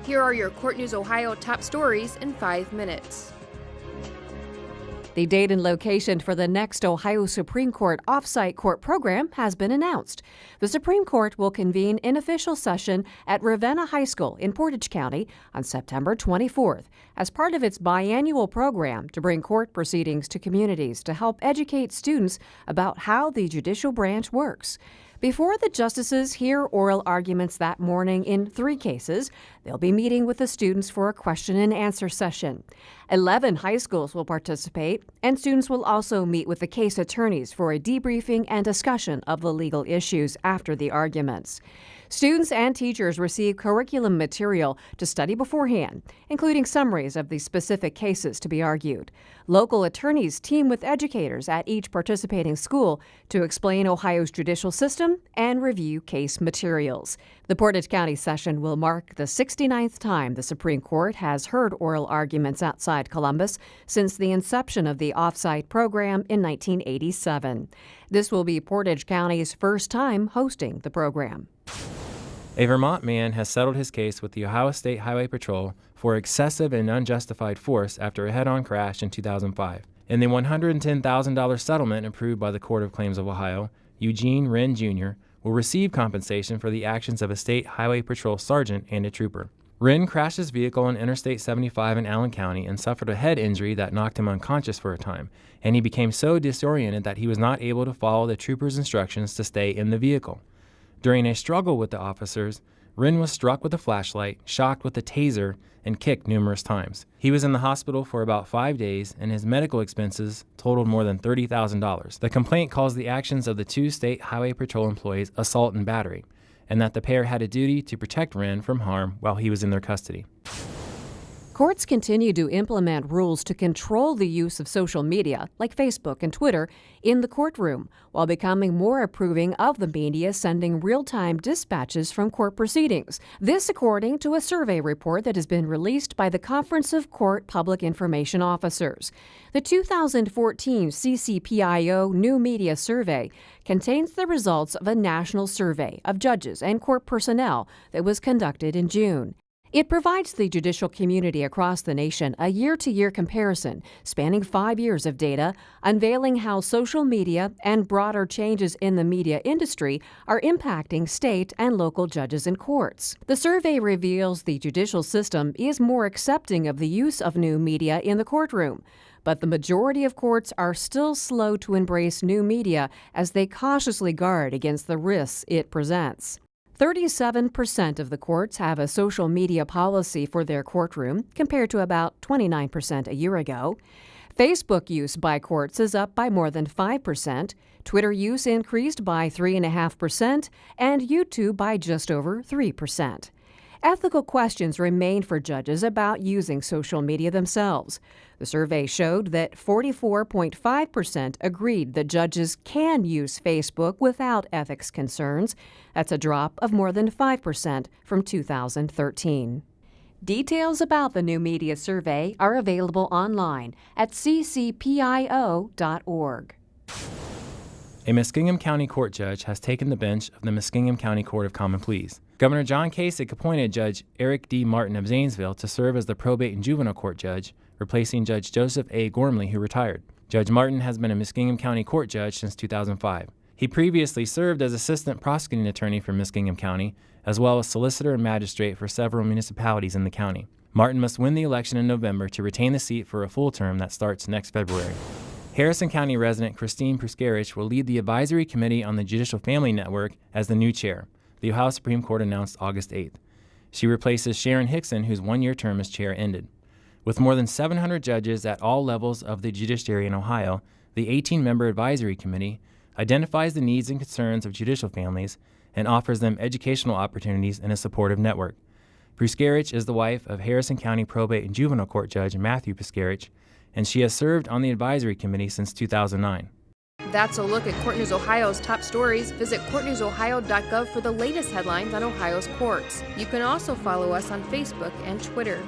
Here are your Court News Ohio top stories in 5 minutes. The date and location for the next Ohio Supreme Court OffSite court program has been announced. The Supreme Court will convene in official session at Ravenna High School in Portage County on September 24th as part of its biannual program to bring court proceedings to communities to help educate students about how the judicial branch works. Before the justices hear oral arguments that morning in 3 cases, they'll be meeting with the students for a question and answer session. 11 high schools will participate, and students will also meet with the case attorneys for a debriefing and discussion of the legal issues after the arguments. Students and teachers receive curriculum material to study beforehand, including summaries of the specific cases to be argued. Local attorneys team with educators at each participating school to explain Ohio's judicial system and review case materials. The Portage County session will mark the 69th time the Supreme Court has heard oral arguments outside Columbus since the inception of the OffSite program in 1987. This will be Portage County's first time hosting the program. A Vermont man has settled his case with the Ohio State Highway Patrol for excessive and unjustified force after a head-on crash in 2005. In the $110,000 settlement approved by the Court of Claims of Ohio, Eugene Wren Jr. will receive compensation for the actions of a state highway patrol sergeant and a trooper. Wren crashed his vehicle on Interstate 75 in Allen County and suffered a head injury that knocked him unconscious for a time, and he became so disoriented that he was not able to follow the trooper's instructions to stay in the vehicle. During a struggle with the officers, Wren was struck with a flashlight, shocked with a taser, and kicked numerous times. He was in the hospital for about 5 days, and his medical expenses totaled more than $30,000. The complaint calls the actions of the 2 state highway patrol employees assault and battery, and that the pair had a duty to protect Wren from harm while he was in their custody. Courts continue to implement rules to control the use of social media, like Facebook and Twitter, in the courtroom, while becoming more approving of the media sending real-time dispatches from court proceedings. This according to a survey report that has been released by the Conference of Court Public Information Officers. The 2014 CCPIO New Media Survey contains the results of a national survey of judges and court personnel that was conducted in June. It provides the judicial community across the nation a year-to-year comparison spanning 5 years of data, unveiling how social media and broader changes in the media industry are impacting state and local judges and courts. The survey reveals the judicial system is more accepting of the use of new media in the courtroom, but the majority of courts are still slow to embrace new media as they cautiously guard against the risks it presents. 37% of the courts have a social media policy for their courtroom, compared to about 29% a year ago. Facebook use by courts is up by more than 5%, Twitter use increased by 3.5%, and YouTube by just over 3%. Ethical questions remain for judges about using social media themselves. The survey showed that 44.5% agreed that judges can use Facebook without ethics concerns. That's a drop of more than 5% from 2013. Details about the new media survey are available online at ccpio.org. A Muskingum County court judge has taken the bench of the Muskingum County Court of Common Pleas. Governor John Kasich appointed Judge Eric D. Martin of Zanesville to serve as the probate and juvenile court judge, replacing Judge Joseph A. Gormley, who retired. Judge Martin has been a Muskingum County court judge since 2005. He previously served as assistant prosecuting attorney for Muskingum County, as well as solicitor and magistrate for several municipalities in the county. Martin must win the election in November to retain the seat for a full term that starts next February. Harrison County resident Christine Pruskerich will lead the advisory committee on the Judicial Family Network as the new chair, the Ohio Supreme Court announced August 8th. She replaces Sharon Hickson, whose 1-year term as chair ended. With more than 700 judges at all levels of the judiciary in Ohio, the 18-member advisory committee identifies the needs and concerns of judicial families and offers them educational opportunities in a supportive network. Pruskerich is the wife of Harrison County Probate and Juvenile Court Judge Matthew Pruskerich, and she has served on the advisory committee since 2009. That's a look at Court News Ohio's top stories. Visit courtnewsohio.gov for the latest headlines on Ohio's courts. You can also follow us on Facebook and Twitter.